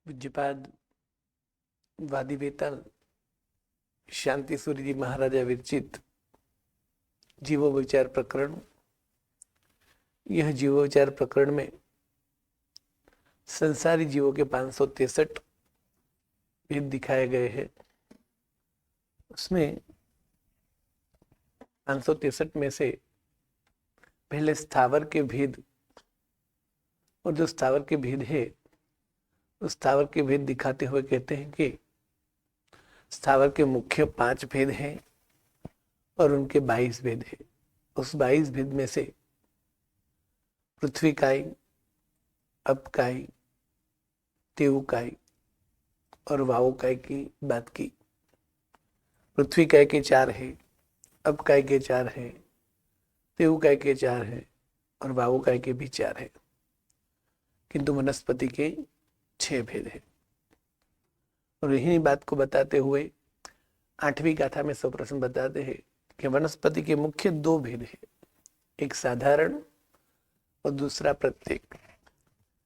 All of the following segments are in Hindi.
पूज्यपाद वादी वेताल शांति सूर्य जी महाराजा विरचित जीवो विचार प्रकरण। यह जीवो विचार प्रकरण में संसारी जीवों के 563 भेद दिखाए गए हैं। उसमें 563 में से पहले स्थावर के भेद, और जो स्थावर के भेद है उस स्थावर के भेद दिखाते हुए कहते हैं कि स्थावर के मुख्य 5 भेद हैं और उनके 22 भेद हैं। उस 22 भेद में से पृथ्वीकाय, अपकाय, तेवकाय और वावकाय की बात की। पृथ्वीकाय के 4 है, अपकाय के 4 है, तेवकाय के 4 है और वावकाय के भी 4 है, किंतु वनस्पति के 6 भेद है। और यही बात को बताते हुए 8वीं गाथा में सर्वप्रथम बताते हैं कि वनस्पति के मुख्य 2 भेद है, एक साधारण और दूसरा प्रत्येक।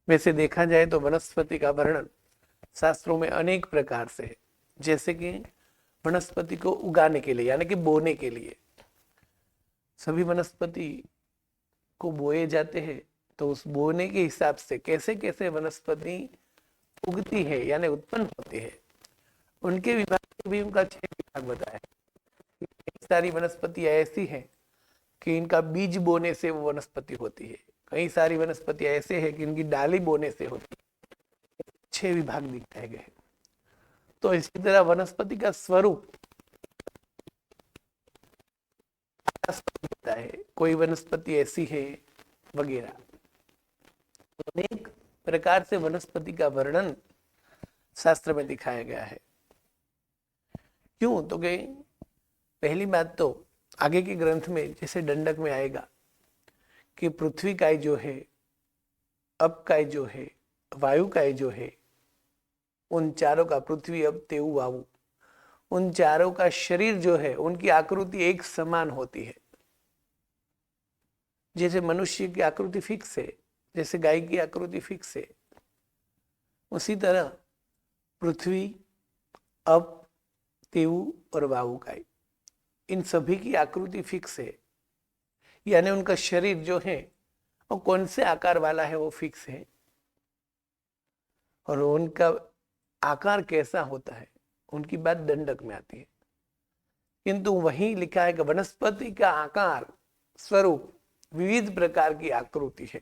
वैसे देखा जाए तो वनस्पति का वर्णन शास्त्रों में अनेक प्रकार से है। जैसे कि वनस्पति को उगाने के लिए यानी कि बोने के लिए सभी वनस्पति को बोए जाते हैं, तो उस बोने के हिसाब से कैसे कैसे वनस्पति उगती है यानी उत्पन्न होती है, उनके विभाग भी उनका 6 विभाग बताया है। कई सारी वनस्पति ऐसी हैं कि इनका बीज बोने से वो वनस्पति होती है, कई सारी वनस्पति ऐसे हैं कि इनकी डाली बोने से होती है। 6 विभाग दिखाए गए। तो इसी तरह वनस्पति का स्वरूप होता है, कोई वनस्पति ऐसी है वगैरह। तो अनेक प्रकार से वनस्पति का वर्णन शास्त्र में दिखाया गया है। क्यों? तो कि पहली बात तो आगे के ग्रंथ में जैसे दंडक में आएगा कि पृथ्वी काय जो है, अप काय जो है, वायु काय जो है, उन चारों का पृथ्वी, अब, तेऊ, वायु, उन चारों का शरीर जो है उनकी आकृति एक समान होती है। जैसे मनुष्य की आकृति फिक्स है, जैसे गाय की आकृति फिक्स है, उसी तरह पृथ्वी, अप, तेऊ और वायुकाय, इन सभी की आकृति फिक्स है, यानी उनका शरीर जो है वो कौन से आकार वाला है वो फिक्स है, और उनका आकार कैसा होता है उनकी बात दंडक में आती है। किंतु वहीं लिखा है कि वनस्पति का आकार, स्वरूप, विविध प्रकार की आकृति है।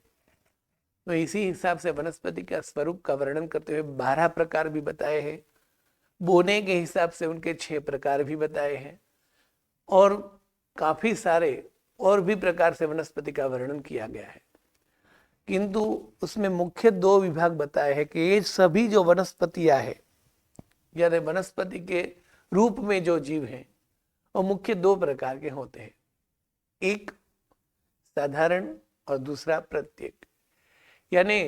तो इसी हिसाब से वनस्पति का स्वरूप का वर्णन करते हुए 12 प्रकार भी बताए हैं। बोने के हिसाब से उनके 6 प्रकार भी बताए हैं, और काफी सारे और भी प्रकार से वनस्पति का वर्णन किया गया है। किंतु उसमें मुख्य 2 विभाग बताए हैं कि ये सभी जो वनस्पतियां है यानी वनस्पति के रूप में जो जीव हैं वो मुख्य 2 प्रकार के होते हैं, एक साधारण और दूसरा प्रत्येक। यानी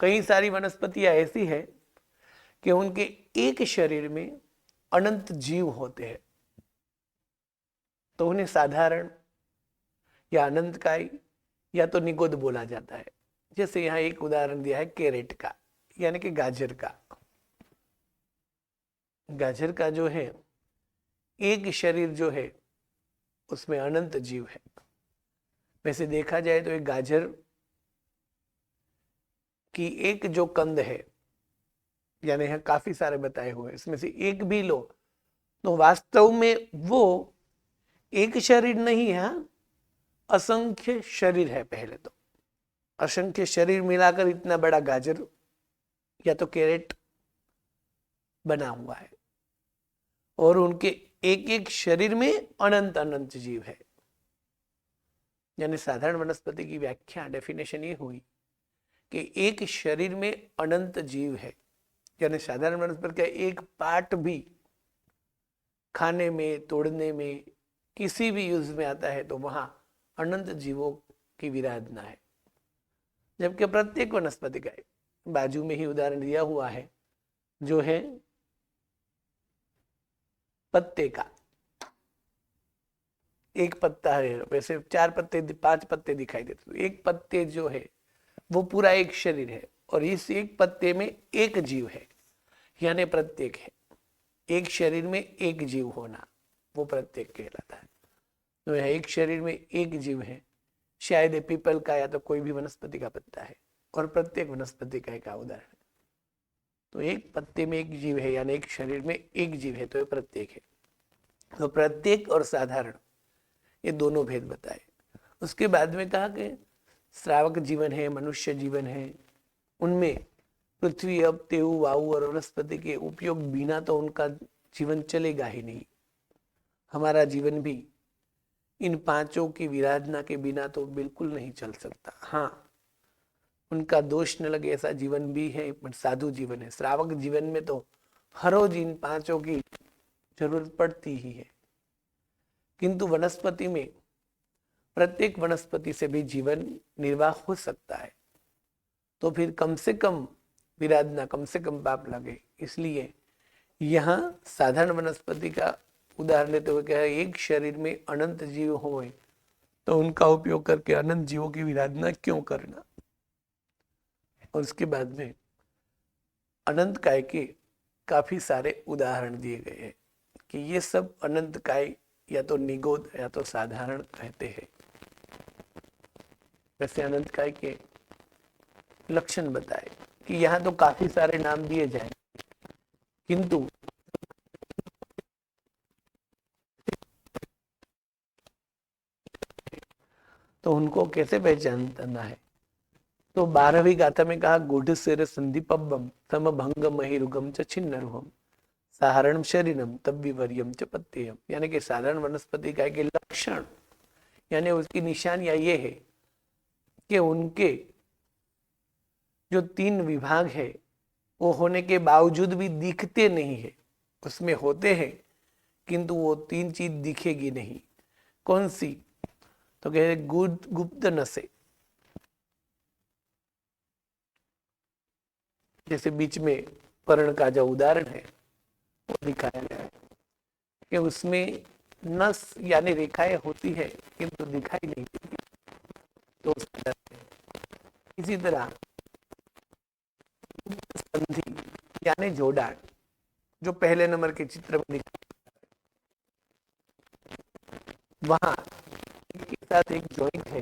कई सारी वनस्पतियां ऐसी है कि उनके एक शरीर में अनंत जीव होते हैं, तो उन्हें साधारण या अनंतकाय या तो निगोद बोला जाता है। जैसे यहाँ एक उदाहरण दिया है कैरेट का, यानी कि गाजर का। गाजर का जो है एक शरीर जो है उसमें अनंत जीव है। वैसे देखा जाए तो एक गाजर की एक जो कंद है, यानी यहाँ काफी सारे बताए हुए, इसमें से एक भी लो तो वास्तव में वो एक शरीर नहीं है, असंख्य शरीर है। पहले तो असंख्य शरीर मिलाकर इतना बड़ा गाजर या तो कैरेट बना हुआ है, और उनके एक एक शरीर में अनंत अनंत जीव है। यानी साधारण वनस्पति की व्याख्या, डेफिनेशन ये हुई कि एक शरीर में अनंत जीव है, यानी साधारण वनस्पति का एक पार्ट भी खाने में, तोड़ने में, किसी भी यूज में आता है तो वहां अनंत जीवों की विराधना है। जबकि प्रत्येक वनस्पति का बाजू में ही उदाहरण दिया हुआ है जो है पत्ते का। एक पत्ता है, वैसे 4 पत्ते 5 पत्ते दिखाई देते, तो एक पत्ते जो है वो पूरा एक शरीर है, और इस एक पत्ते में एक जीव है। यानी प्रत्येक है। एक शरीर में एक जीव होना वो प्रत्येक कहलाता है। तो यह एक शरीर में एक जीव है, शायद ये पीपल का या तो कोई भी वनस्पति का पत्ता है, और प्रत्येक वनस्पति का एक उदाहरण है। तो एक पत्ते में एक जीव है यानी एक शरीर में एक जीव है, तो ये प्रत्येक है। तो प्रत्येक और साधारण ये दोनों भेद बताए। उसके बाद में कहा कि श्रावक जीवन है, मनुष्य जीवन है, उनमें पृथ्वी अब तेऊ वायु और वनस्पति के उपयोग बिना तो उनका जीवन चलेगा ही नहीं। हमारा जीवन भी इन पांचों की विराधना के बिना तो बिल्कुल नहीं चल सकता। हाँ, उनका दोष न लगे ऐसा जीवन भी है, पर साधु जीवन है। श्रावक जीवन में तो हर रोज इन पांचों की जरूरत पड़ती ही है। किंतु वनस्पति में प्रत्येक वनस्पति से भी जीवन निर्वाह हो सकता है, तो फिर कम से कम विराधना, कम से कम पाप लगे। इसलिए यहाँ साधारण वनस्पति का उदाहरण देते हुए कहा, एक शरीर में अनंत जीव होए तो उनका उपयोग करके अनंत जीवों की विराधना क्यों करना। और उसके बाद में अनंत काय के काफी सारे उदाहरण दिए गए हैं कि ये सब अनंत काय या तो निगोद या तो साधारण रहते हैं। वैसे अनंत काय के लक्षण बताए कि यहाँ तो काफी सारे नाम दिए जाए, किंतु तो उनको कैसे पहचानना है। तो 12वीं गाथा में कहा, गुढ़ सिर संधिपब्बम सम भंग महिरुगम च छिन्नरुहम साधारण शरीरम तब विवर्यम च पत्ययम। यानी कि साधारण वनस्पति का के लक्षण यानी उसकी निशानियां ये है कि उनके जो 3 विभाग है वो होने के बावजूद भी दिखते नहीं है। उसमें होते हैं किंतु वो 3 चीज दिखेगी नहीं। कौन सी? तो कह रहे गुप्त नसें, जैसे बीच में पर्ण का जो उदाहरण है वो दिखाया गया है कि उसमें नस यानी रेखाएं होती है किंतु दिखाई नहीं देती। तो इसी तरह संधि यानी जोड़ान, जो पहले नंबर के चित्र में दिखा, वहां एक के साथ एक जॉइंट है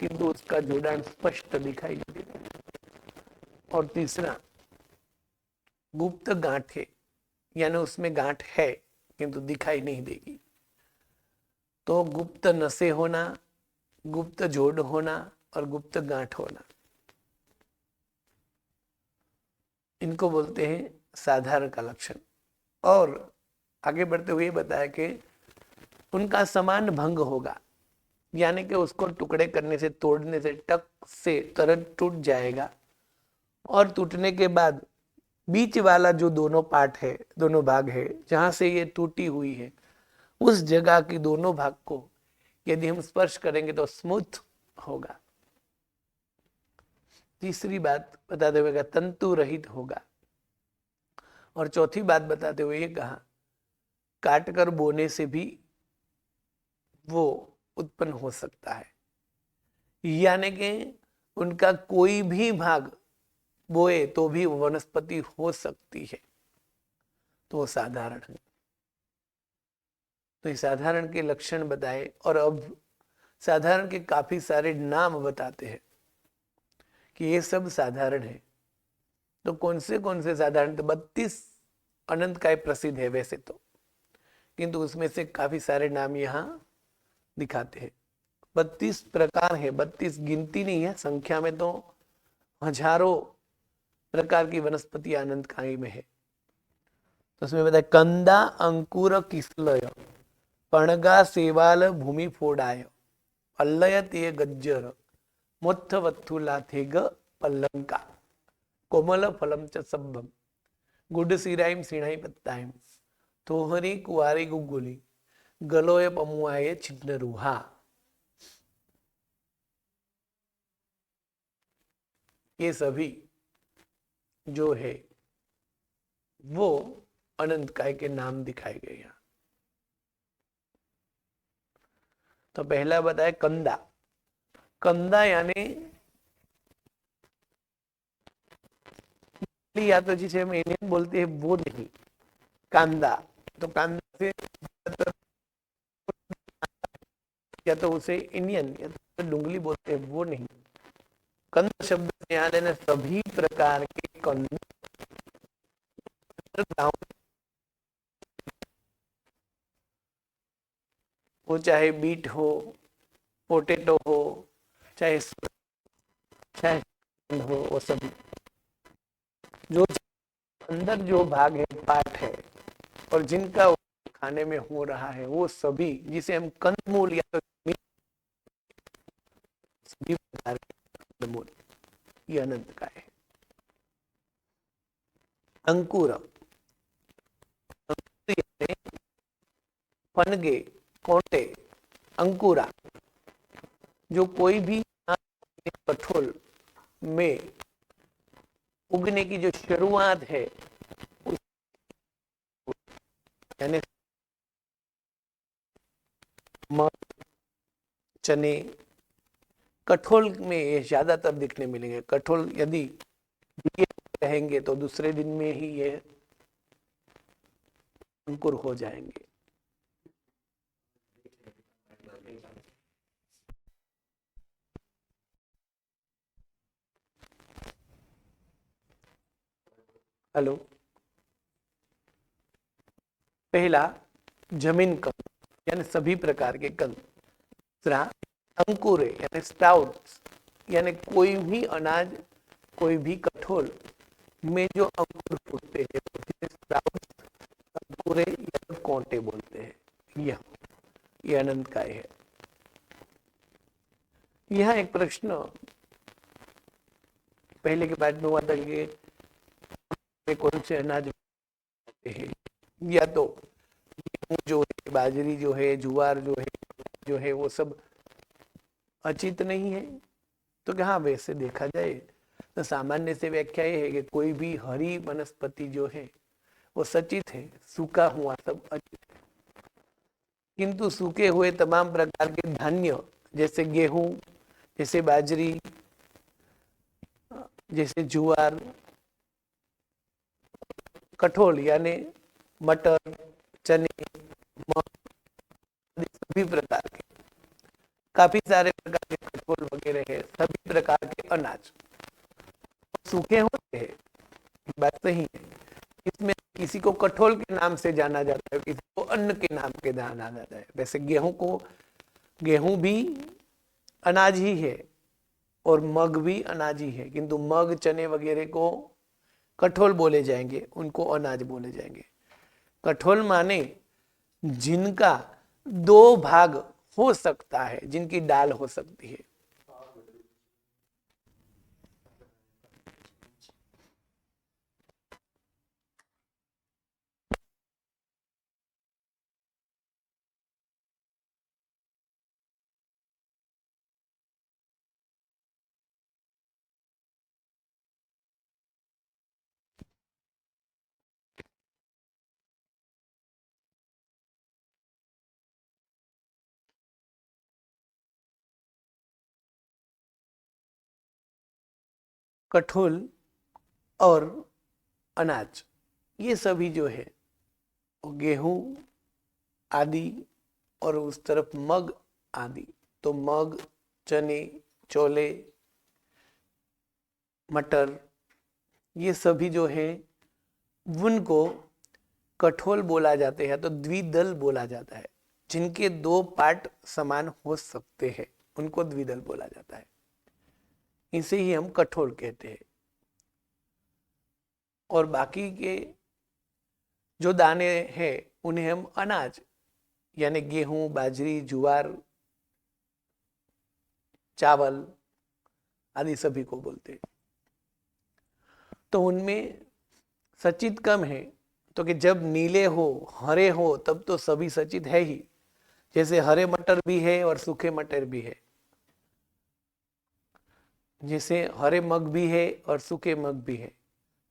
किंतु उसका जोड़ान स्पष्ट दिखाई नहीं देता। और तीसरा गुप्त गांठ है, यानी उसमें गांठ है किंतु दिखाई नहीं देगी। तो गुप्त नसें होना, गुप्त जोड़ होना और गुप्त गांठ होना, इनको बोलते हैं साधारण का लक्षण। और आगे बढ़ते हुए बताया कि उनका समान भंग होगा, यानी कि उसको टुकड़े करने से, तोड़ने से टक से तुरंत टूट जाएगा। और टूटने के बाद बीच वाला जो दोनों पार्ट है, दोनों भाग है, जहां से ये टूटी हुई है, उस जगह की दोनों भाग को यदि हम स्पर्श करेंगे तो स्मूथ होगा। तीसरी बात बताते हुए कहा तंतु रहित होगा। और चौथी बात बताते हुए ये कहा काट कर बोने से भी वो उत्पन्न हो सकता है, यानी कि उनका कोई भी भाग बोए तो भी वनस्पति हो सकती है, तो वो साधारण है। तो ये साधारण के लक्षण बताए और अब साधारण के काफी सारे नाम बताते हैं कि ये सब साधारण है। तो कौन से साधारण? तो 32 अनंत काय प्रसिद्ध है वैसे तो, किंतु उसमें से काफी सारे नाम यहाँ दिखाते हैं। 32 प्रकार है, 32 गिनती नहीं है, संख्या में तो हजारों प्रकार की वनस्पति अनंत काय में है। तो उसमें बताया कंदा अंकुर किसलय पणगा सेवाल भूमि फोडाय अल्लयत ये गज्जर मोत्थ वत्थुलाथे ग पल्लंका कोमल फलम च सब्बम गुड सिराइम सिणाई पत्ताइम तोहरी कुआरी गुगुली गलोय पमुआये छिन्न रूहा। ये सभी जो है वो अनंत काय के नाम दिखाए गए यहाँ। तो पहला बताया कंदा। कंदा यानी या तो जिसे हम इंडियन बोलते हैं वो नहीं, कांदा, तो कांदा से या तो उसे इंडियन या तो डुंगली बोलते हैं वो नहीं। कंद शब्द से यहाँ लेना सभी प्रकार के कंद, वो चाहे बीट हो, पोटेटो हो, चाहे चाहे हो, वो सभी जो अंदर जो भाग है, पार्ट है, और जिनका खाने में हो रहा है, वो सभी जिसे हम कंदमूल या तो सभी प्रकार के कंदमूल, ये अनंत का है। अंकुर, पनगे, कोटे, अंकुरा, जो कोई भी कठोल में उगने की जो शुरुआत है, यानी चने, कठोल में ये ज्यादातर दिखने मिलेंगे। कठोल यदि रहेंगे तो दूसरे दिन में ही ये अंकुर हो जाएंगे। हेलो, पहला जमीन कंद यानी सभी प्रकार के कंद, दूसरा अंकुरे यानी स्प्राउट, यानी कोई भी अनाज, कोई भी कठोल में जो अंकुर फूटते हैं स्प्राउट, अंकुरे या कोंटे बोलते हैं। यह अनंत काय है। यह एक प्रश्न पहले के बाद में हुआ था कि कौन से अनाज है, या तो जो है, बाजरी जो है, जुआर जो है वो सब अचित नहीं है। तो क्या वैसे देखा जाए तो सामान्य से व्याख्या ये है कि कोई भी हरी वनस्पति जो है वो सचित है, सूखा हुआ सब अचित है। किंतु सूखे हुए तमाम प्रकार के धान्य जैसे गेहूं, जैसे बाजरी, जैसे जुआर, कठोल यानी मटर, चने, सभी प्रकार के, काफी सारे प्रकार के कठोल वगैरह है, सभी प्रकार के अनाज सूखे होते हैं, बात सही है। इसमें किसी को कठोल के नाम से जाना जाता है, किसी को अन्न के नाम के जाना जाता है। वैसे गेहूं भी अनाज ही है और मग भी अनाज ही है, किंतु मग, चने वगैरह को कठोल बोले जाएंगे, उनको अनाज बोले जाएंगे। कठोल माने जिनका दो भाग हो सकता है, जिनकी डाल हो सकती है। कठोल और अनाज ये सभी जो है गेहूं आदि, और उस तरफ मग आदि, तो मग, चने, छोले, मटर, ये सभी जो है उनको कठोल बोला जाते हैं, तो द्विदल बोला जाता है। जिनके दो पार्ट समान हो सकते हैं उनको द्विदल बोला जाता है, इसे ही हम कठोल कहते हैं। और बाकी के जो दाने हैं उन्हें हम अनाज यानी गेहूं, बाजरी, जुआर, चावल आदि सभी को बोलते हैं। तो उनमें सचित कम है, तो कि जब नीले हो, हरे हो, तब तो सभी सचित है ही। जैसे हरे मटर भी है और सूखे मटर भी है, जैसे हरे मग भी है और सूखे मग भी है,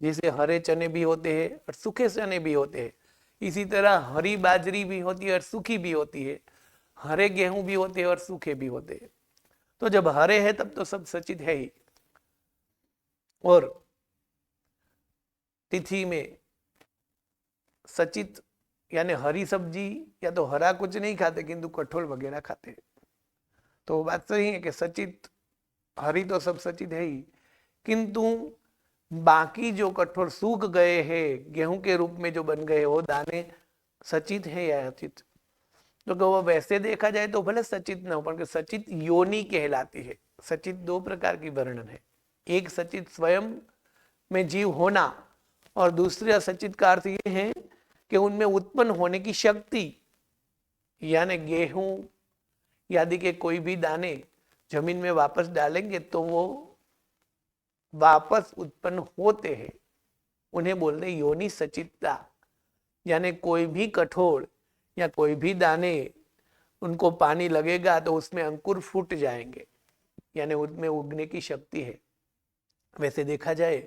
जैसे हरे चने भी होते हैं और सूखे चने भी होते हैं, इसी तरह हरी बाजरी भी होती है और सूखी भी होती है, हरे गेहूं भी होते हैं और सूखे भी होते हैं। तो जब हरे है तब तो सब सचित है ही। और तिथि में सचित यानी हरी सब्जी या तो हरा कुछ नहीं खाते किंतु कठोल वगैरह खाते हैं। तो वो बात सही है कि सचित हरी तो सब सचित है ही, किंतु बाकी जो कठोर सूख गए हैं गेहूं के रूप में जो बन गए वो दाने सचित है या अचित। तो वो वैसे देखा जाए तो भले सचित न हो पर सचित योनि कहलाती है। सचित दो प्रकार की वर्णन है, एक सचित स्वयं में जीव होना और दूसरा सचित का अर्थ ये है कि उनमें उत्पन्न होने की शक्ति, यानी गेहूं आदि के कोई भी दाने जमीन में वापस डालेंगे तो वो वापस उत्पन्न होते हैं, उन्हें बोलते योनि सचितता। यानी कोई भी कठोर या कोई भी दाने उनको पानी लगेगा तो उसमें अंकुर फूट जाएंगे, यानी उनमें उगने की शक्ति है। वैसे देखा जाए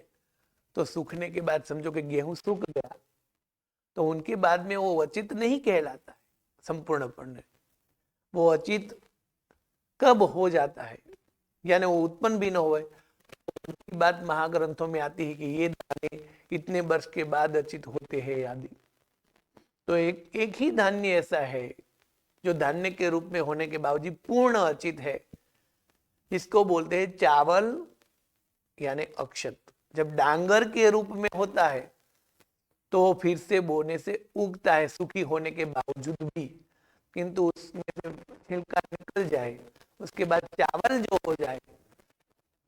तो सूखने के बाद समझो कि गेहूं सूख गया तो उनके बाद में वो अचित नहीं कहलाता है संपूर्णपणे। वो अचित कब हो जाता है, यानी वो उत्पन्न भी न हुए, उनकी बात महाग्रंथों में आती है कि ये दाने इतने वर्ष के बाद अचित होते हैं आदि। तो एक ही धान्य ऐसा है जो धान्य के रूप में होने के बावजूद पूर्ण अचित है, इसको बोलते हैं चावल यानी अक्षत। जब डांगर के रूप में होता है तो फिर से बोने से उगता है सूखी होने के बावजूद भी, किंतु उसमें से छिलका निकल जाए उसके बाद चावल जो हो जाए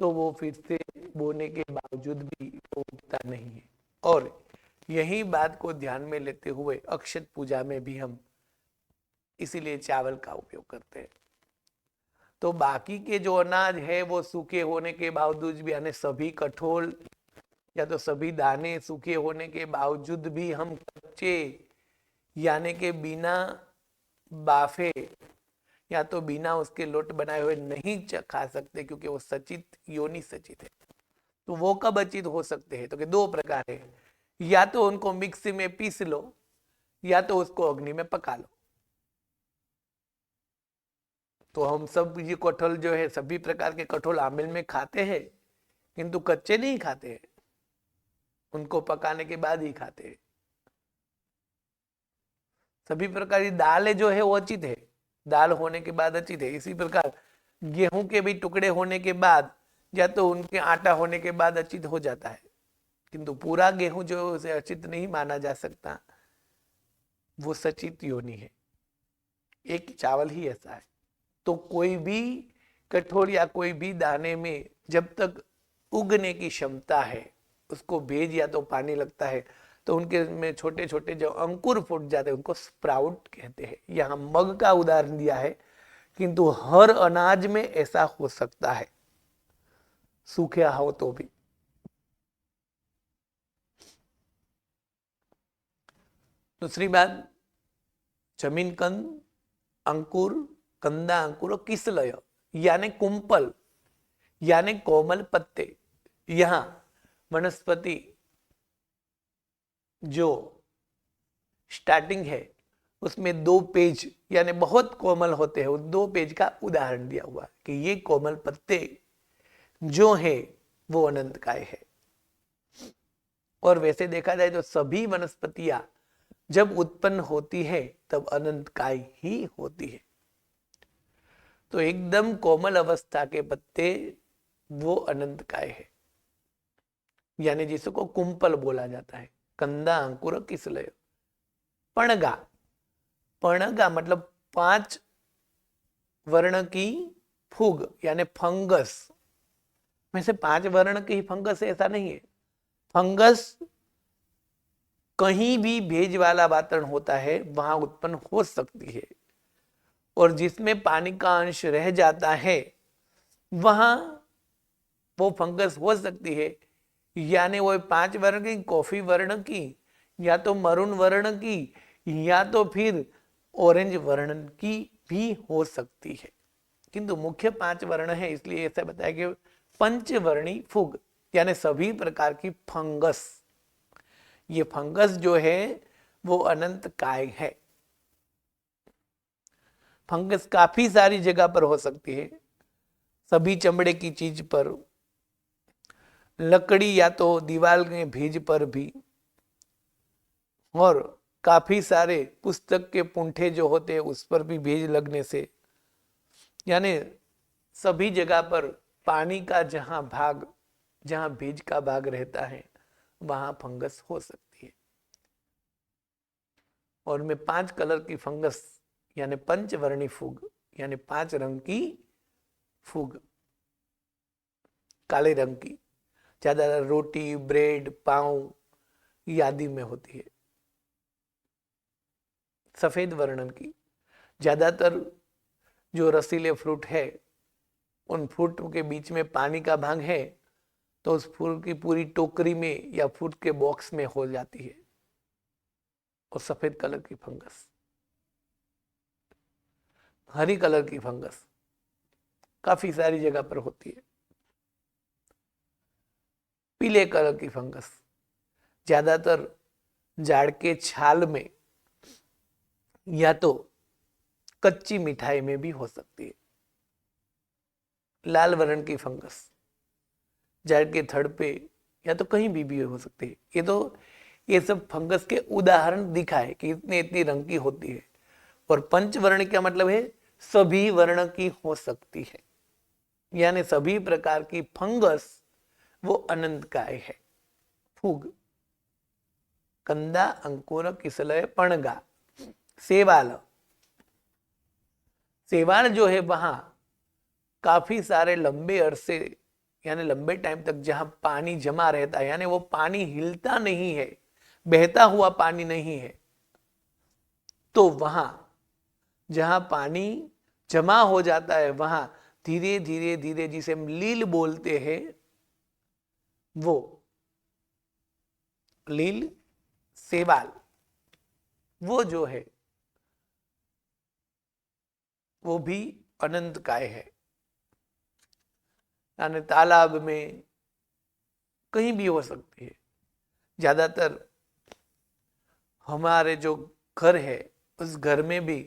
तो वो फिर से बोने के बावजूद भी वो उगता नहीं है। और यही बात को ध्यान में लेते हुए अक्षत पूजा में भी हम इसीलिए चावल का उपयोग करते हैं। तो बाकी के जो अनाज है वो सूखे होने के बावजूद भी, यानी सभी कठोल या तो सभी दाने सूखे होने के बावजूद भी हम कच्चे यानी के बिना बाफे या तो बिना उसके लोट बनाए हुए नहीं खा सकते, क्योंकि वो सचित योनि सचित है। तो वो कब अचित हो सकते हैं, तो कि दो प्रकार है, या तो उनको मिक्सी में पीस लो या तो उसको अग्नि में पका लो। तो हम सब ये कटहल जो है सभी प्रकार के कटहल आमिल में खाते हैं किंतु कच्चे नहीं खाते हैं, उनको पकाने के बाद ही खाते हैं। सभी प्रकार की दालें जो है वो अचित है, दाल होने के बाद अचित है। इसी प्रकार गेहूं के भी टुकड़े होने के बाद या तो उनके आटा होने के बाद अचित हो जाता है, किंतु पूरा गेहूं जो उसे अचित नहीं माना जा सकता, वो सचित योनि है। एक चावल ही ऐसा है। तो कोई भी कठोर या कोई भी दाने में जब तक उगने की क्षमता है, उसको भेज या तो पानी लगता है तो उनके में छोटे छोटे जो अंकुर फूट जाते हैं उनको स्प्राउट कहते हैं। यहाँ मग का उदाहरण दिया है, किंतु हर अनाज में ऐसा हो सकता है, सूखे हो तो भी। दूसरी बात, जमीन कंद, अंकुर, कंदा अंकुर और किसलय यानी कुंपल यानी कोमल पत्ते। यहां वनस्पति जो स्टार्टिंग है उसमें 2 पेज यानी बहुत कोमल होते हैं, उन 2 पेज का उदाहरण दिया हुआ कि ये कोमल पत्ते जो है वो अनंतकाय है। और वैसे देखा जाए तो सभी वनस्पतियां जब उत्पन्न होती है तब अनंतकाय ही होती है। तो एकदम कोमल अवस्था के पत्ते वो अनंतकाय है, यानी जिसको कुंपल बोला जाता है। कंदा अंकुर किसलय। पणगा, पणगा मतलब 5 वर्ण की फूग यानी फंगस में से 5 वर्ण की फंगस है ऐसा नहीं है। फंगस कहीं भी भेज वाला वातावरण होता है वहां उत्पन्न हो सकती है, और जिसमें पानी का अंश रह जाता है वहां वो फंगस हो सकती है। यानी वो 5 वर्ण की, कॉफी वर्ण की या तो मरून वर्ण की या तो फिर ऑरेंज वर्ण की भी हो सकती है, किंतु मुख्य 5 वर्ण है, इसलिए ऐसा बताया कि पंचवर्णी फूग यानी सभी प्रकार की फंगस। ये फंगस जो है वो अनंत काय है। फंगस काफी सारी जगह पर हो सकती है, सभी चमड़े की चीज पर, लकड़ी या तो दीवार के भीज पर भी, और काफी सारे पुस्तक के पुंठे जो होते हैं उस पर भी बीज लगने से, यानी सभी जगह पर पानी का जहां बीज का भाग रहता है वहां फंगस हो सकती है। और में 5 कलर की फंगस यानी पंचवर्णी फूग यानी 5 रंग की फूग काले रंग की ज्यादातर रोटी, ब्रेड, पाव आदि में होती है। सफेद वर्णन की ज्यादातर जो रसीले फ्रूट है उन फ्रूट के बीच में पानी का भाग है तो उस फ्रूट की पूरी टोकरी में या फ्रूट के बॉक्स में हो जाती है। और सफेद कलर की फंगस, हरी कलर की फंगस काफी सारी जगह पर होती है। पीले कलर की फंगस ज्यादातर झाड़ के छाल में या तो कच्ची मिठाई में भी हो सकती है। लाल वर्ण की फंगस झाड़ के थड़ पे या तो कहीं भी हो सकती है। ये सब फंगस के उदाहरण दिखाए कि इतनी इतनी रंग की होती है। और पंचवर्ण का मतलब है सभी वर्ण की हो सकती है, यानी सभी प्रकार की फंगस वो अनंतकाय है। फूग, कंदा, अंकुर, किसलय, पणगा, सेवाल। सेवाल जो है वहां काफी सारे लंबे अरसे यानी लंबे टाइम तक जहां पानी जमा रहता है, यानी वो पानी हिलता नहीं है, बहता हुआ पानी नहीं है, तो वहां जहां पानी जमा हो जाता है वहां धीरे धीरे धीरे जिसे हम लील बोलते हैं, वो लील, सेवाल, वो जो है वो भी अनंत काय है। यानी तालाब में कहीं भी हो सकती है। ज्यादातर हमारे जो घर है उस घर में भी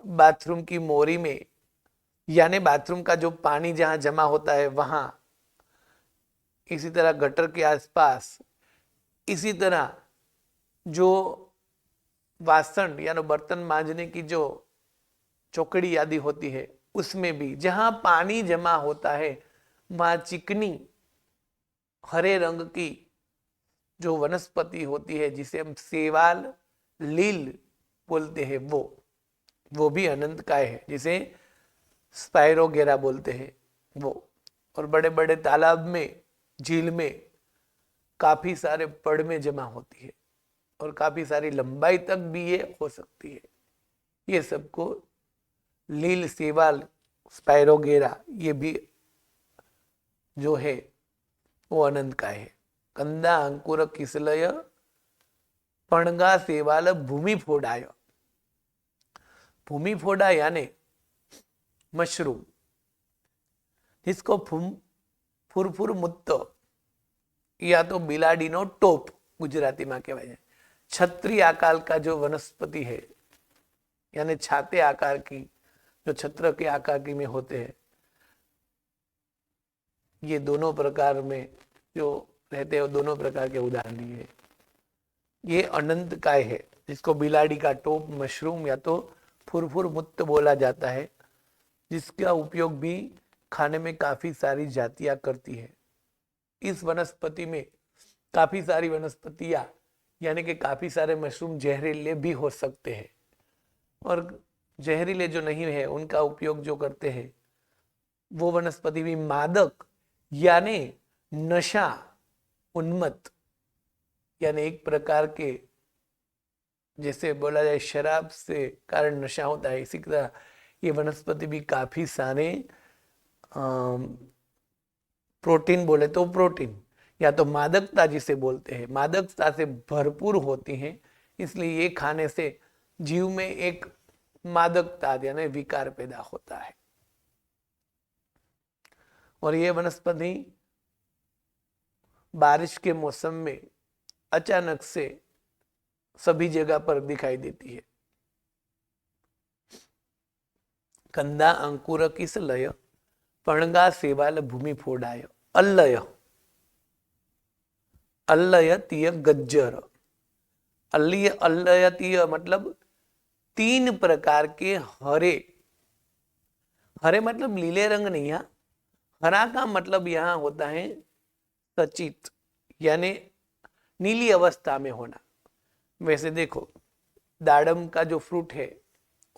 बाथरूम की मोरी में यानी बाथरूम का जो पानी जहां जमा होता है वहां, इसी तरह गटर के आसपास, इसी तरह जो वासन यानी बर्तन मांजने की जो चौकड़ी आदि होती है उसमें भी जहां पानी जमा होता है वहां चिकनी हरे रंग की जो वनस्पति होती है जिसे हम सेवाल, लील बोलते हैं, वो भी अनंत काय है, जिसे स्पाइरोगेरा बोलते हैं वो। और बड़े बड़े तालाब में, झील में काफी सारे पड़ में जमा होती है और काफी सारी लंबाई तक भी ये हो सकती है। ये सबको लील, सेवाल, स्पाइरोगेरा ये भी जो है वो अनंत काय है। कंदा, अंकुर, किसलय, पणगा, सेवाल, भूमि फोडाय। भूमि फोडा यानी मशरूम, जिसको फुरफुर मुत्त या तो बिलाડીનો टोप गुजराती में कहवाय है। छत्री आकार का जो वनस्पति है यानी छाते आकार की, जो छत्र के आकार की में होते हैं, ये दोनों प्रकार में जो रहते हैं दोनों प्रकार के उदाहरण दिए। ये अनंत काय है जिसको बिलाड़ी का टोप, मशरूम या तो फुरफुर मुत्त बोला जाता है, जिसका उपयोग भी खाने में काफी सारी जातियां करती है। इस वनस्पति में काफी सारी वनस्पतियां यानी कि काफी सारे मशरूम जहरीले भी हो सकते हैं और जहरीले जो नहीं है उनका उपयोग जो करते हैं वो वनस्पति भी मादक यानी नशा, उन्मत्त यानी एक प्रकार के जैसे बोला जाए शराब से कारण नशा होता है, इसी तरह ये वनस्पति भी काफी सारे प्रोटीन बोले तो प्रोटीन या तो मादकता जिसे बोलते हैं, मादकता से भरपूर होती हैं। इसलिए ये खाने से जीव में एक मादकता यानी विकार पैदा होता है। और ये वनस्पति बारिश के मौसम में अचानक से सभी जगह पर दिखाई देती है। कंदा, अंकुर, किसलय, पणगा, सेवाल, भूमि फोडाय, अल्लय, अल्लय, तिय, गज्जर, अल्लयतीय मतलब 3 प्रकार के हरे। हरे मतलब नीले रंग नहीं, है हरा का मतलब यहां होता है सचित, यानी नीली अवस्था में होना। वैसे देखो दाडम का जो फ्रूट है,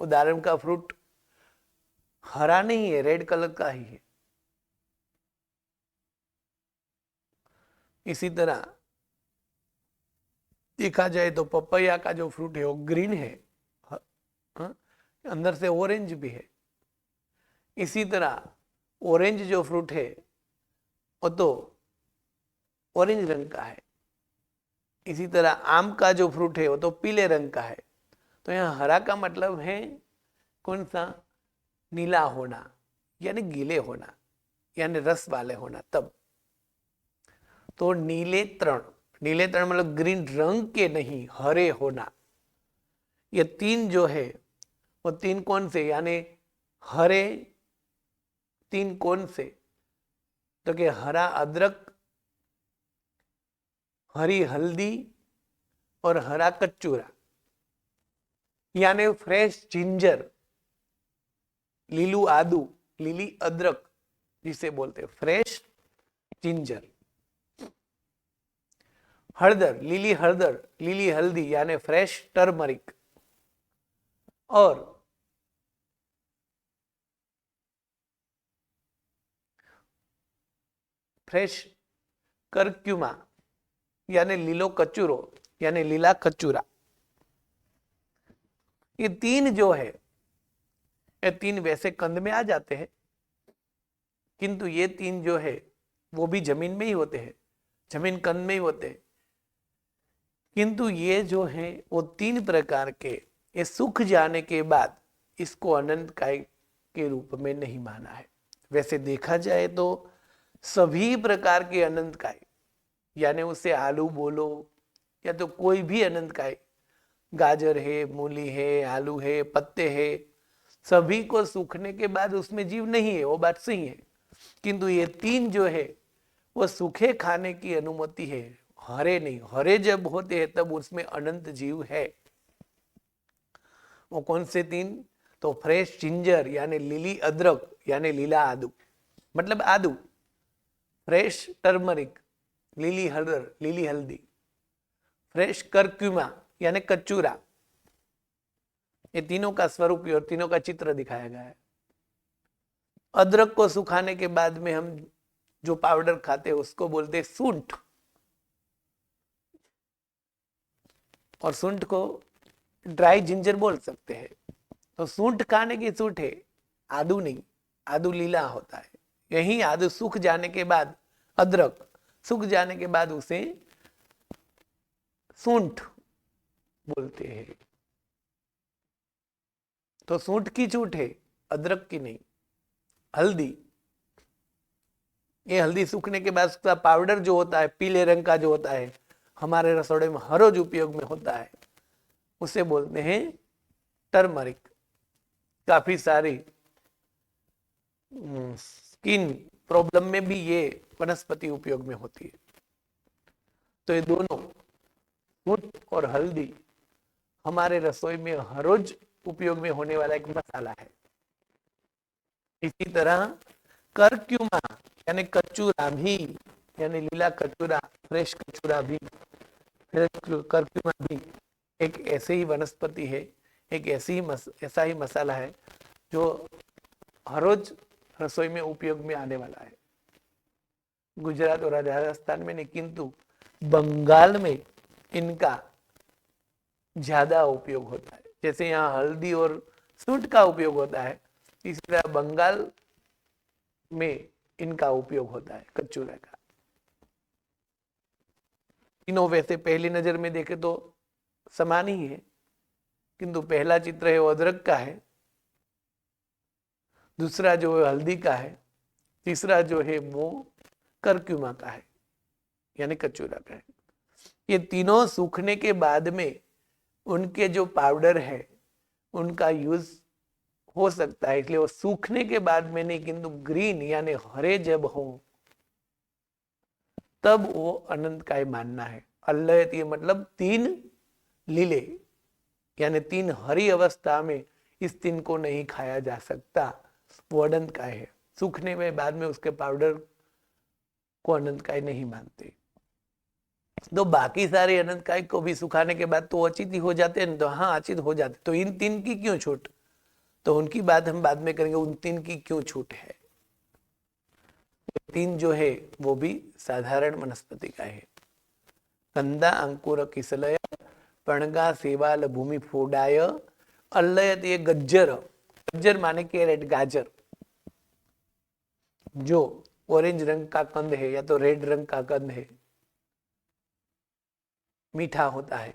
वो दाडम का फ्रूट हरा नहीं है, रेड कलर का ही है। इसी तरह देखा जाए तो पपैया का जो फ्रूट है वो ग्रीन है, हाँ? अंदर से ऑरेंज भी है। इसी तरह ऑरेंज जो फ्रूट है वो तो ऑरेंज रंग का है। इसी तरह आम का जो फ्रूट है वो तो पीले रंग का है। तो यहाँ हरा का मतलब है कौन सा? नीला होना, यानी गीले होना, यानी रस वाले होना। तब तो नीले तृण, नीले तृण मतलब ग्रीन रंग के नहीं, हरे होना। ये 3 जो है वो 3 कौन से, यानी हरे 3 कौन से? तो कि हरा अदरक, हरी हल्दी और हरा कचूरा, यानी फ्रेश जिंजर, लीलू आदू, लीली अदरक जिसे बोलते फ्रेश जिंजर। हळदर, लीली हळदर, लीली हल्दी यानी फ्रेश टर्मरिक। और फ्रेश करक्यूमा यानी लीलो कचूरो, यानी लीला कचूरा। ये 3 जो है, ये 3 वैसे कंद में आ जाते हैं, किंतु ये 3 जो है वो भी जमीन में ही होते हैं, जमीन कंद में ही होते हैं। किंतु ये जो है वो 3 प्रकार के, ये सूख जाने के बाद इसको अनंत काय के रूप में नहीं माना है। वैसे देखा जाए तो सभी प्रकार के अनंत काय, यानी उसे आलू बोलो या तो कोई भी अनंत काय, गाजर है, मूली है, आलू है, पत्ते है, सभी को सूखने के बाद उसमें जीव नहीं है, वो बात सही है। किंतु ये 3 जो है वो सूखे खाने की अनुमति है, हरे नहीं। हरे जब होते हैं तब उसमें अनंत जीव है। वो कौन से 3? तो फ्रेश जिंजर यानी लीली अदरक, यानी लीला आदू मतलब आदू, फ्रेश टर्मरिक, लीली हळदर, लीली हल्दी, फ्रेश करक्यूमा यानी कचूरा। ये तीनों का स्वरूप और तीनों का चित्र दिखाया गया है। अदरक को सुखाने के बाद में हम जो पाउडर खाते हैं उसको बोलते हैं सूंठ, और सूंठ को ड्राई जिंजर बोल सकते हैं। तो सूंठ खाने की सूंठ है, आदू नहीं, आदू लीला होता है। यही आदू सूख जाने के बाद, अदरक सूख जाने के बाद उसे सूंठ बोलते हैं। तो सूंठ की छूट है, अदरक की नहीं। हल्दी, ये हल्दी सूखने के बाद उसका पाउडर जो होता है पीले रंग का जो होता है, हमारे रसोड़े में हर रोज उपयोग में होता है, उसे बोलते हैं टर्मरिक। काफी सारी स्किन प्रॉब्लम में भी ये वनस्पति उपयोग में होती है। तो ये दोनों सूंठ और हल्दी हमारे रसोई में हर रोज उपयोग में होने वाला एक मसाला है। इसी तरह करक्यूमा यानी कचूरा भी, यानी लीला कचूरा, फ्रेश कचूरा भी, करक्यूमा भी एक ऐसे ही वनस्पति है, एक ऐसा ही मसाला है जो हर रोज रसोई में उपयोग में आने वाला है। गुजरात और राजस्थान में नहीं, किंतु बंगाल में इनका ज्यादा उपयोग होता है। जैसे यहाँ हल्दी और सूंठ का उपयोग होता है, इसी तरह बंगाल में इनका उपयोग होता है, कचूरा का। तीनों वैसे पहली नजर में देखे तो समान ही है, किंतु पहला चित्र है वो अदरक का है, दूसरा जो है हल्दी का है, तीसरा जो है वो करक्यूमा का है, यानी कचूरा का है। ये तीनों सूखने के बाद में उनके जो पाउडर है उनका यूज हो सकता है, इसलिए वो सूखने के बाद में नहीं, किंतु ग्रीन यानी हरे जब हो तब वो अनंत काय मानना है। अल्लयत ये मतलब 3 लीले यानी 3 हरी अवस्था में इस 3 को नहीं खाया जा सकता, वो अनंत काय है। सूखने में बाद में उसके पाउडर को अनंत काय नहीं मानते। तो बाकी सारे अनंत काय को भी सुखाने के बाद तो अचित ही हो जाते हैं, तो हाँ अचित हो जाते, तो इन 3 की क्यों छूट? तो उनकी बात हम बाद में करेंगे, उन 3 की क्यों छूट है। 3 जो है वो भी साधारण वनस्पति का है। कंदा अंकुर किसलय पणगा सेवाल भूमि फोडाय अल्लयत, ये गज्जर, गज्जर माने कैरेट, गाजर, जो ऑरेंज रंग का कंद है या तो रेड रंग का कंद है, मीठा होता है,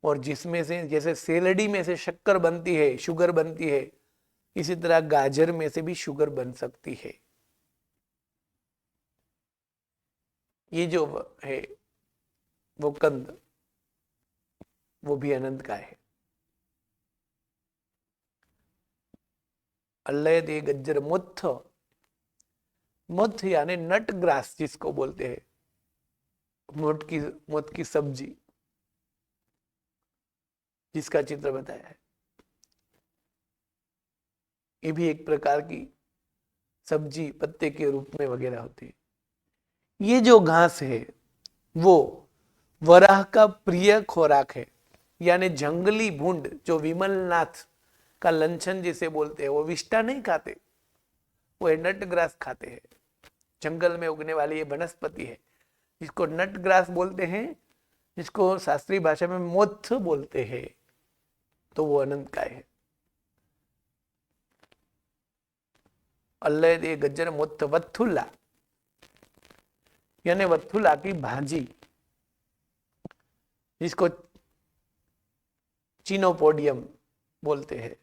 और जिसमें से जैसे सेलडी में से शक्कर बनती है, शुगर बनती है, इसी तरह गाजर में से भी शुगर बन सकती है। ये जो है वो कंद, वो भी अनंत का है। अल्लय दे गज्जर मुथ, मुथ यानी नट ग्रास जिसको बोलते हैं, मोट की सब्जी, जिसका चित्र बताया है, ये भी एक प्रकार की सब्जी पत्ते के रूप में वगैरह होती है। ये जो घास है वो वराह का प्रिय खोराक है, यानी जंगली भूंड जो विमलनाथ का लंचन जिसे बोलते हैं, वो विष्टा नहीं खाते, वो नट ग्रास खाते हैं। जंगल में उगने वाली ये वनस्पति है जिसको नट ग्रास बोलते हैं, जिसको शास्त्रीय भाषा में मोथ बोलते हैं, तो वो अनंत काय है। अल्लय दे गज्जर मोथ वत्थुला, यानी वत्थुला की भाजी, जिसको चिनोपोडियम बोलते हैं।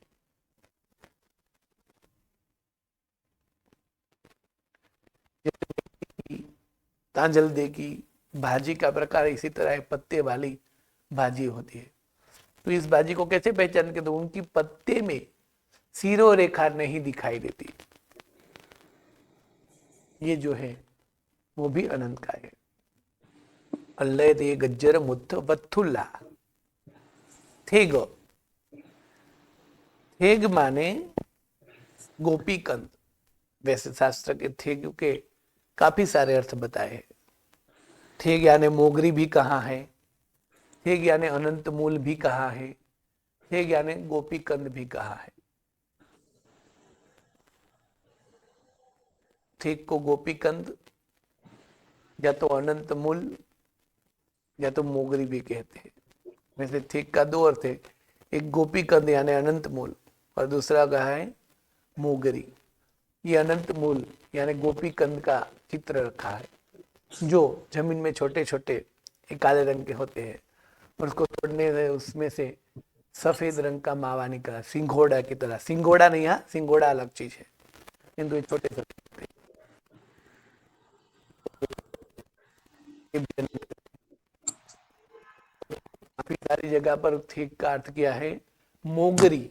तांजलदे की भाजी का प्रकार इसी तरह पत्ते वाली भाजी होती है। तो इस भाजी को कैसे पहचान के? तो उनकी पत्ते में सीरो रेखा नहीं दिखाई देती, ये जो है वो भी अनंत का है। अल्लय दे गज्जर मुथ वत्थुल्ला, थेग, थेग माने गोपीकंद। वैसे शास्त्र के थेग के काफी सारे अर्थ बताए हैं। थेग यानी मोगरी भी कहा है, थेग यानी अनंत मूल भी कहा है, थेग यानी गोपीकंद भी कहा है। थेग को गोपीकंद या तो अनंत मूल या तो मोगरी भी कहते हैं। वैसे थेग का 2 अर्थ है, एक गोपीकंद यानी अनंत मूल, और दूसरा कहा है मोगरी। ये अनंत मूल यानी गोपीकंद का चित्र रखा है, जो जमीन में छोटे छोटे काले रंग के होते हैं, और उसको तोड़ने से उसमें से सफेद रंग का मावा निकला, सिंघोड़ा की तरह। सिंघोड़ा नहीं, हाँ सिंघोड़ा अलग चीज है, किंतु ये छोटे छोटे। काफी सारी जगह पर थेग का अर्थ किया है मोगरी।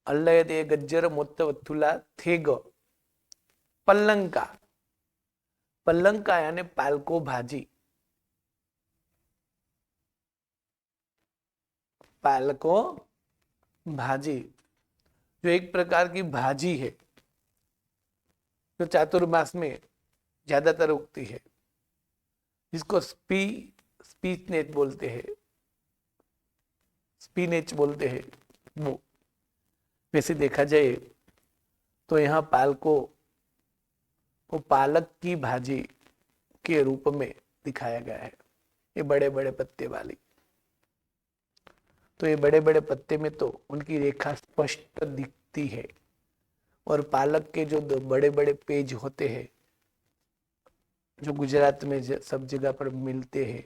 अल्लय दे गज्जर मोत्त वत्थुला थेग, पल्लंका, पल्लंका यानी पालको भाजी, पालको भाजी जो एक प्रकार की भाजी है, जो चातुर्मास में ज्यादातर उगती है, जिसको स्पीनेच बोलते हैं, स्पीनेच बोलते हैं वो। वैसे देखा जाए तो यहाँ पालको को पालक की भाजी के रूप में दिखाया गया है। ये बड़े बड़े पत्ते वाली, तो ये बड़े बड़े पत्ते में तो उनकी रेखा स्पष्ट दिखती है, और पालक के जो बड़े बड़े पेज होते हैं, जो गुजरात में सब जगह पर मिलते हैं,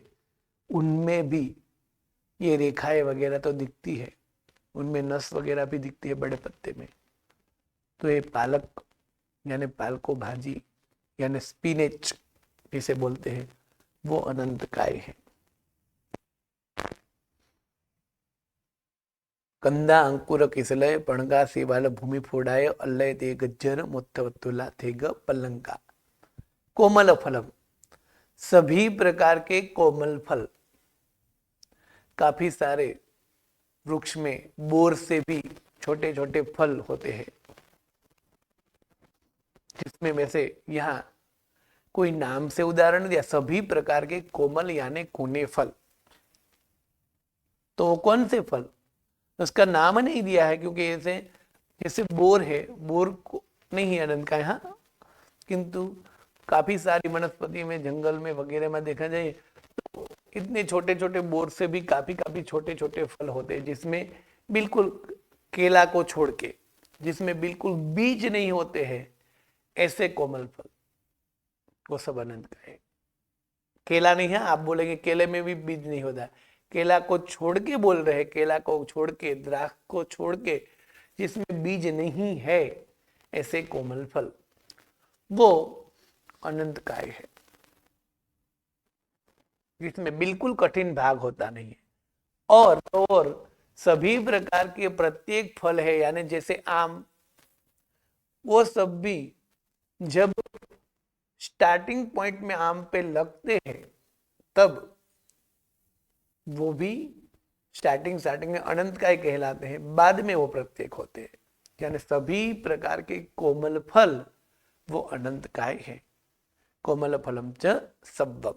उनमें भी ये रेखाएं वगैरह तो दिखती है, उनमें नस वगैरह भी दिखती है बड़े पत्ते में। तो ये पालक यानी पालको भाजी यानी स्पिनेच जिसे बोलते हैं, वो अनंत काय है। कंदा अंकुर किसलय पणगा सेवाल भूमि फोडाय अल्लय ते गज्जर मोत्तवत्तुला थेग पल्लंका। कोमल फलम, सभी प्रकार के कोमल फल। काफी सारे वृक्ष में बोर से भी छोटे छोटे फल होते हैं, जिसमें में से यहाँ कोई नाम से उदाहरण दिया, सभी प्रकार के कोमल यानी कूने फल। तो वो कौन से फल, उसका नाम नहीं दिया है, क्योंकि ऐसे जैसे बोर है, बोर को नहीं है अनंत का यहाँ, किंतु काफी सारी वनस्पति में, जंगल में वगैरह में देखा जाए तो इतने छोटे छोटे बोर से भी काफी काफी छोटे छोटे फल होते हैं, जिसमें बिल्कुल केला को छोड़ के, जिसमें बिल्कुल बीज नहीं होते हैं, ऐसे कोमल फल, वो सब अनंत का है। केला नहीं है, आप बोलेंगे केले में भी बीज नहीं होता, केला को छोड़ के बोल रहे हैं, केला को छोड़ के, द्राक्ष को छोड़ के, जिसमें बीज नहीं है, ऐसे कोमल फल, वो अनंत काय है, जिसमें बिल्कुल कठिन भाग होता नहीं है। और सभी प्रकार के प्रत्येक फल है, यानी जैसे आम, वो सब भी जब स्टार्टिंग पॉइंट में आम पे लगते हैं, तब वो भी स्टार्टिंग में अनंत काय कहलाते हैं, बाद में वो प्रत्येक होते हैं। यानी सभी प्रकार के कोमल फल वो अनंत काय है। कोमल फलम च सब्बम,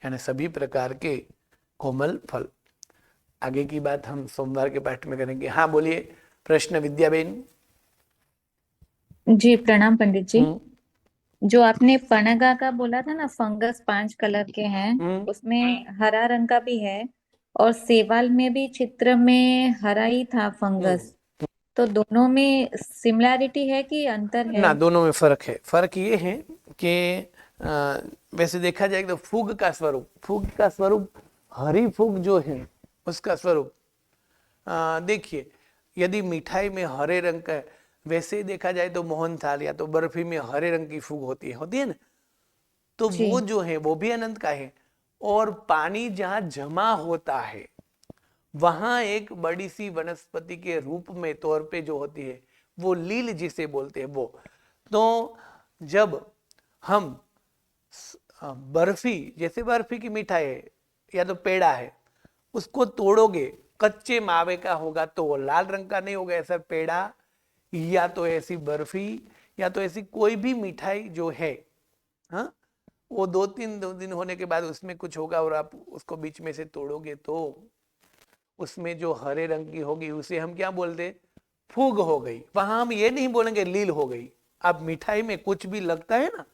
यानी सभी प्रकार के कोमल फल। आगे की बात हम सोमवार के पाठ में करेंगे। हाँ बोलिए, प्रश्न विद्याबेन। जी प्रणाम पंडित जी। जो आपने पनगा का बोला था ना, फंगस 5 कलर के हैं, उसमें हरा रंग का भी है, और सेवाल में भी चित्र में हरा ही था फंगस। तो दोनों में सिमिलैरिटी है कि अंतर है? ना, दोनों में फर्क है। फर्क ये है कि वैसे देखा जाए तो फूग का स्वरूप हरी फूग जो है उसका स्वरूप, देखिए, यदि मिठाई में हरे रंग का, वैसे देखा जाए तो मोहनथाल या तो बर्फी में हरे रंग की फूग होती है ना, तो वो जो है वो भी अनंत का है। और पानी जहां जमा होता है, वहां एक बड़ी सी वनस्पति के रूप में तौर पे जो होती है, वो लील जिसे बोलते हैं वो। तो जब हम बर्फी, जैसे बर्फी की मिठाई है या तो पेड़ा है, उसको तोड़ोगे, कच्चे मावे का होगा तो वो लाल रंग का नहीं होगा, ऐसा पेड़ा या तो ऐसी बर्फी या तो ऐसी कोई भी मिठाई जो है, हाँ, वो 2-3 दिन होने के बाद उसमें कुछ होगा और आप उसको बीच में से तोड़ोगे तो उसमें जो हरे रंग की होगी उसे हम क्या बोलते, फूग हो गई। वहां हम ये नहीं बोलेंगे लील हो गई। अब मिठाई में कुछ भी लगता है ना,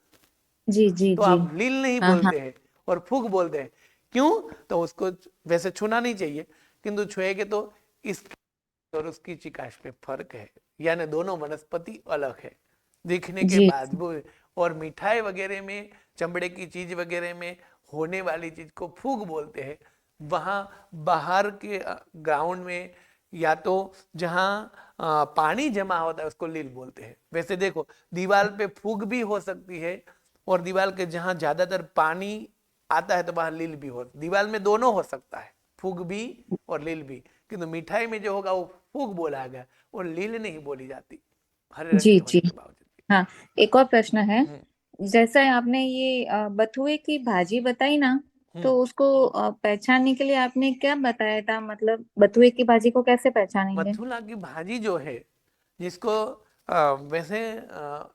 जी जी तो जी। आप लील नहीं हाँ हाँ। बोलते हैं और फूग बोलते हैं। क्यों? तो उसको वैसे छूना नहीं चाहिए, किंतु छुएगे तो इस और उसकी चिकाश में फर्क है, यानी दोनों वनस्पति अलग है दिखने के जी बाद वो। और मिठाई वगैरह में, चमड़े की चीज वगैरह में होने वाली चीज को फूग बोलते हैं। वहां बाहर के ग्राउंड में या तो जहां पानी जमा होता है उसको लील बोलते हैं। वैसे देखो, दीवार पे फूग भी हो सकती है, और दीवार के जहां ज्यादातर पानी आता है तो वहां लील भी हो, दीवार में दोनों हो सकता है, फूग भी और लील भी। किंतु मिठाई में जो होगा वो फूग बोला गया, और लील नहीं बोली जाती हरे रंग जी के होने जी। के बावजूद। हाँ, एक और प्रश्न है। हम्म जैसा आपने ये बथुए की भाजी बताई ना, हम्म। तो उसको पहचानने के लिए आपने क्या बताया था? मतलब बथुए की भाजी को कैसे पहचानेंगे? मथुरा की भाजी जो है, जिसको वैसे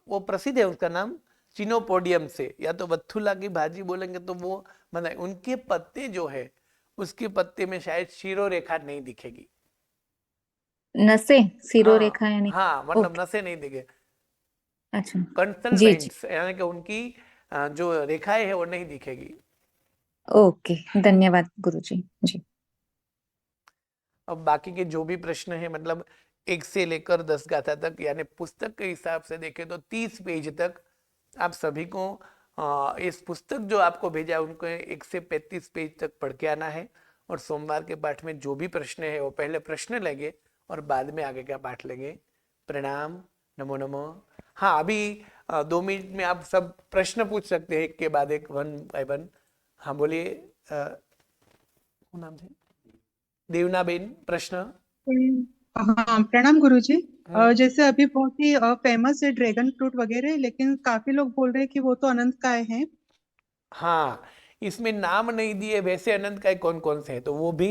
वो प्रसिद्ध है, उसका नाम चिनोपोडियम से, या तो बथुला की भाजी बोलेंगे तो वो मतलब उनके पत्ते जो है, उसके पत्ते में शायद शिरो रेखा नहीं दिखेगी। नसे, सिरो रेखा हाँ यानी? हाँ, मतलब ओके। नसें नहीं दिखे, अच्छा। कंसल जी जी। वेंट्स, यानी कि उनकी जो रेखाएं है वो नहीं दिखेगी। ओके, धन्यवाद गुरुजी। जी। अब बाकी के जो भी प्रश्न है, मतलब 1 से लेकर 10 गाथा तक, यानी पुस्तक के हिसाब से देखें तो 30 पेज तक आप सभी को इस पुस्तक जो आपको भेजा उनको 1 से 35 पेज तक पढ़ के आना है। और सोमवार के पाठ में जो भी प्रश्न है वो पहले प्रश्न लेंगे और बाद में आगे का पाठ लेंगे। प्रणाम, नमो नमो। हाँ, अभी 2 मिनट में आप सब प्रश्न पूछ सकते हैं, एक के बाद एक, 1 बाय 1। हाँ बोलिए, नाम है देवनाबेन, प्रश्न। हाँ, प्रणाम गुरुजी। जैसे अभी बहुत ही फेमस है ड्रैगन फ्रूट वगैरह, लेकिन काफी लोग बोल रहे हैं कि वो तो अनंत काय है। हाँ, इसमें नाम नहीं दिए वैसे अनंत काय कौन कौन से हैं, तो वो भी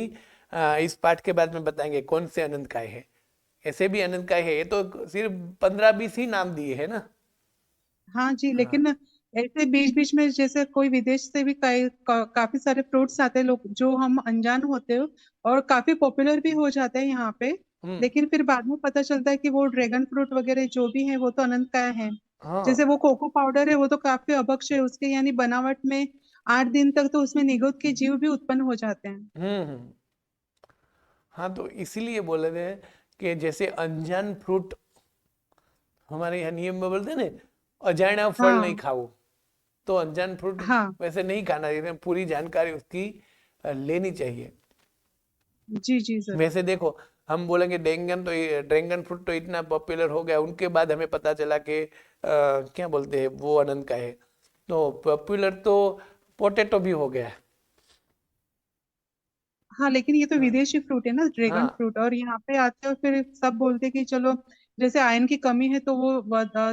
इस पाठ के बाद में बताएंगे कौन से अनंत काय है। ऐसे भी अनंत काय है, ये तो सिर्फ 15-20 ही नाम दिए है ना। हाँ जी, हाँ। लेकिन ऐसे बीच बीच में जैसे कोई विदेश से भी काफी सारे फ्रूट्स आते हैं, लोग जो हम अनजान होते हो और काफी पॉपुलर भी हो जाते हैं यहाँ पे। हम्म। लेकिन फिर बाद में पता चलता है कि वो ड्रैगन फ्रूट वगैरह जो भी है वो तो अनंत काय है। जैसे हाँ। वो कोको पाउडर है, वो तो काफी अभक्ष है, उसके यानी बनावट में 8 दिन तक तो उसमें निगुत के जीव भी उत्पन्न हो जाते हैं। हम्म। हाँ, तो इसीलिए बोले थे कि जैसे अनजान फ्रूट, हमारे यहाँ नियम में बोलते हैं ना, अजाना फल नहीं हाँ खाओ। तो अनजान फ्रूट हाँ। वैसे नहीं खाना चाहिए, पूरी जानकारी उसकी लेनी चाहिए। जी जी जरूर। वैसे देखो, हम बोलेंगे ड्रैगन फ्रूट तो इतना पॉपुलर हो गया, उनके बाद हमें पता चला कि क्या बोलते हैं वो अनंत का है। तो पॉपुलर तो पोटैटो भी हो गया है। हाँ, लेकिन ये तो हाँ। विदेशी फ्रूट है ना ड्रैगन हाँ। फ्रूट, और यहाँ पे आते हो फिर सब बोलते कि चलो जैसे आयरन की कमी है तो वो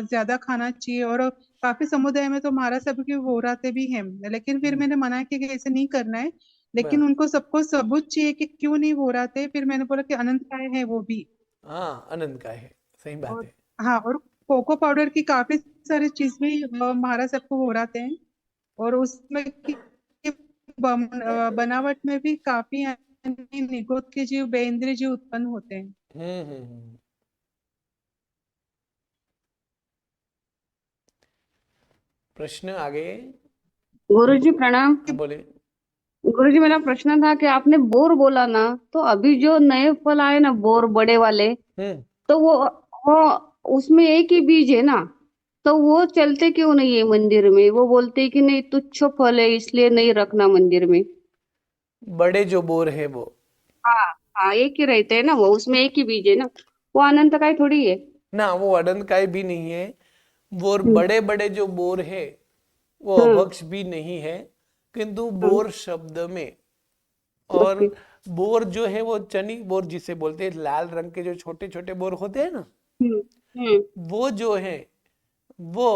ज्यादा खाना चाहिए, और काफी समुदाय में तो महाराज सब की हो रहे भी हैं, लेकिन फिर हम्म। मैंने मना किया कि ऐसे नहीं करना है। लेकिन ब- उनको सबको सबूत चाहिए कि क्यों नहीं हो रहा थे, फिर मैंने बोला कि अनंत काय है वो भी। हाँ, अनंत का है, सही बात और है। हाँ, और कोको पाउडर की काफी सारी चीज भी महाराज सबको हो रहे हैं, और उसमें बनावट में भी काफी यानी निगोद के जीव बेइंद्रिय जीव उत्पन्न होते हैं। प्रश्न आगे। गुरुजी प्रणाम। हाँ, बोले। गुरुजी मेरा प्रश्न था कि आपने बोर बोला ना, तो अभी जो नए फल आए ना बोर बड़े वाले, हम्म। तो वो उसमें एक ही बीज है ना, तो वो चलते क्यों नहीं है मंदिर में? वो बोलते हैं कि नहीं तुच्छ फल है इसलिए नहीं रखना मंदिर में। बड़े जो बोर है वो। हाँ हाँ, एक ही रहते हैं ना, वो उसमें एक ही बीज है ना, वो अनंत काय थोड़ी है। ना, वो अनंत काय भी नहीं है। वो हम्म बड़े बड़े जो बोर है वो हम्म अभक्ष भी नहीं है। किंतु हम्म, बोर शब्द में, और ओके। बोर जो है वो चनी बोर जिसे बोलते हैं, लाल रंग के जो छोटे छोटे बोर होते हैं ना, हम्म हम्म वो जो है वो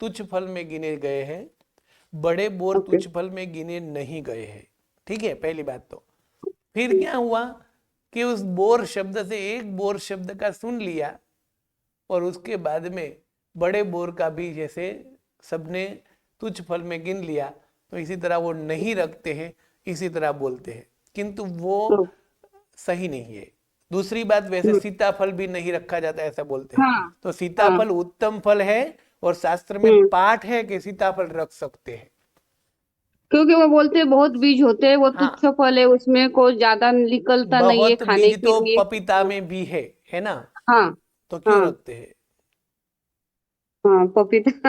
तुच्छ फल में गिने गए हैं। बड़े बोर ओके। तुच्छ फल में गिने नहीं गए हैं। ठीक है, पहली बात तो। फिर क्या हुआ कि उस बोर शब्द से एक बोर शब्द का सुन लिया, और उसके बाद में बड़े बोर का भी जैसे सबने तुच्छ फल में गिन लिया, तो इसी तरह वो नहीं रखते हैं, इसी तरह बोलते हैं। किंतु वो तो, सही नहीं है। दूसरी बात, वैसे हम्म, सीताफल भी नहीं रखा जाता ऐसा बोलते हैं। हाँ तो हाँ। सीताफल उत्तम फल है, और शास्त्र में हम्म, पाठ है कि सीताफल रख सकते हैं। क्योंकि वो बोलते हैं बहुत बीज होते हैं, वो हाँ, तुच्छ फल है, उसमें कोई ज्यादा निकलता नहीं है बहुत खाने बीज के तो लिए। पपीता में भी है ना। हाँ तो क्यों हाँ रखते हैं? हाँ पपीता।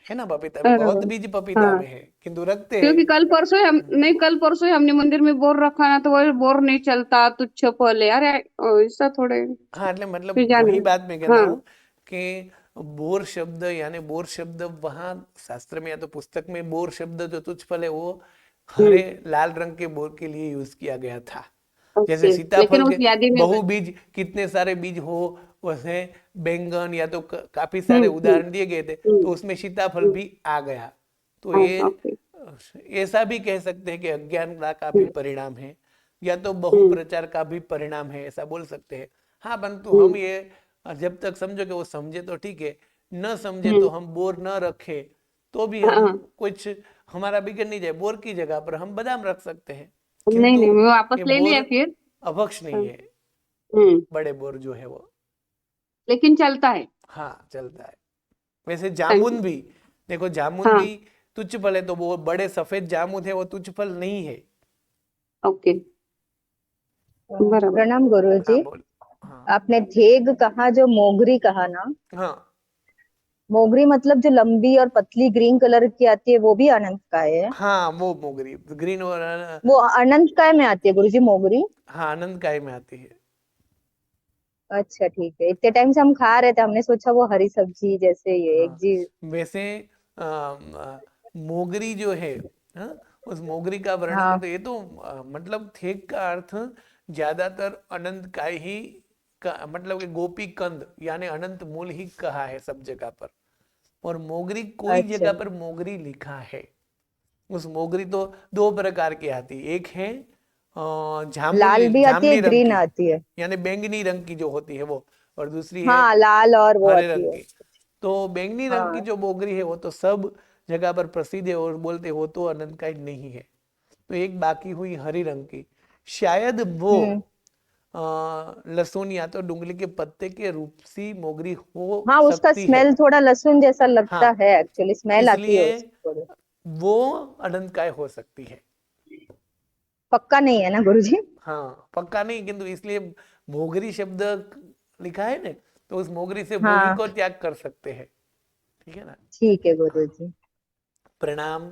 है ना, पपीता में बहुत बराबर। बीज पपीता हाँ, में है, किंतु रखते हैं। क्योंकि कल परसों ही हम नहीं, कल परसों ही हमने मंदिर में बोर रखा ना, तो वो बोर नहीं चलता, तुच्छ फल है। अरे ऐसा थोड़े। हाँ, એટલે फिर मतलब जाने वही दो। बात मैं कहता हाँ। हूँ कि बोर शब्द, यानी बोर शब्द वहाँ शास्त्र में या तो पुस्तक में बोर शब्द जो तुच्छ फल है वो हम्म हरे लाल रंग के बोर के लिए यूज किया गया था। जैसे ओके, लेकिन सीताफल उस के यादी में बहु बीज, कितने सारे बीज हो, वैसे बैंगन या तो काफी सारे हम्म उदाहरण दिए गए थे, हम्म तो उसमें सीताफल हम्म, भी आ गया। तो हाँ, ये ओके। ऐसा भी कह सकते हैं कि अज्ञानता का भी हम्म परिणाम है, या तो हम्म बहुप्रचार का भी परिणाम है, ऐसा बोल सकते हैं। हाँ, परंतु हम हम्म ये जब तक समझो कि वो समझे तो ठीक है, न समझे तो हम्म, हम बोर न रखे तो भी हम हाँ। कुछ, हमारा बिगड़ नहीं जाए। बोर की जगह पर हम बादाम रख सकते हैं, नहीं किंतु नहीं, मैं वापस ये ले लिया बोर फिर। अभक्ष हाँ, नहीं है। हम्म, बड़े बोर जो है वो, लेकिन चलता है। हाँ, चलता है। वैसे थैंक जामुन यू। भी, देखो जामुन हाँ, भी तुच्छ फल है, तो वो बड़े सफेद जामुन है वो तुच्छ फल नहीं है। ओके, बराबर। प्रणाम गुरु हाँ, जी। बोल। हाँ। आपने धेग कहा, जो मोगरी कहा ना, हाँ। मोगरी मतलब जो लंबी और पतली ग्रीन कलर की आती है वो भी अनंत काय है? हाँ, वो मोगरी ग्रीन और वो अनंत काय में आती है गुरु जी मोगरी? हाँ, आनंद काय में आती है। अच्छा ठीक है, इतने टाइम से हम खा रहे थे, हमने सोचा वो हरी सब्जी जैसे ये एक हाँ, जी। वैसे मोगरी जो है, हाँ, उस मोगरी का वर्णन हाँ। करते, ये तो मतलब थेग का अर्थ ज्यादातर अनंत काय ही मतलब कि गोपी कंद यानी अनंत मूल ही कहा है सब जगह पर, और मोगरी कोई अच्छा। जगह पर मोगरी लिखा है। उस मोगरी तो दो प्रकार की आती है, एक है लाल भी आती है, जामुनी रंग ग्रीन की, आती है। यानी बैंगनी रंग की जो होती है वो, और दूसरी है हाँ, लाल और वो हरे आती रंग है। की। तो बैंगनी रंग की हाँ। जो मोगरी है वो तो सब जगह पर प्रसिद्ध है, और बोलते हो तो अनंतकाय नहीं है। तो एक बाकी हुई हरी रंग की, शायद वो हम्म। लहसुन या तो डुंगली के पत्ते के रूप सी मोगरी हो हाँ, उसका सकती है। स्मेल थोड़ा लहसुन जैसा लगता हाँ, है, एक्चुअली स्मेल आती है इसलिए उसकी थोड़ी। वो अनंतकाय हो सकती है। पक्का नहीं है ना गुरुजी? हाँ, पक्का नहीं, किंतु इसलिए मोगरी शब्द लिखा है ना, तो उस मोगरी से वो ही हाँ, को त्याग कर सकते हैं। ठीक है ना। ठीक है हाँ, गुरुजी। प्रणाम।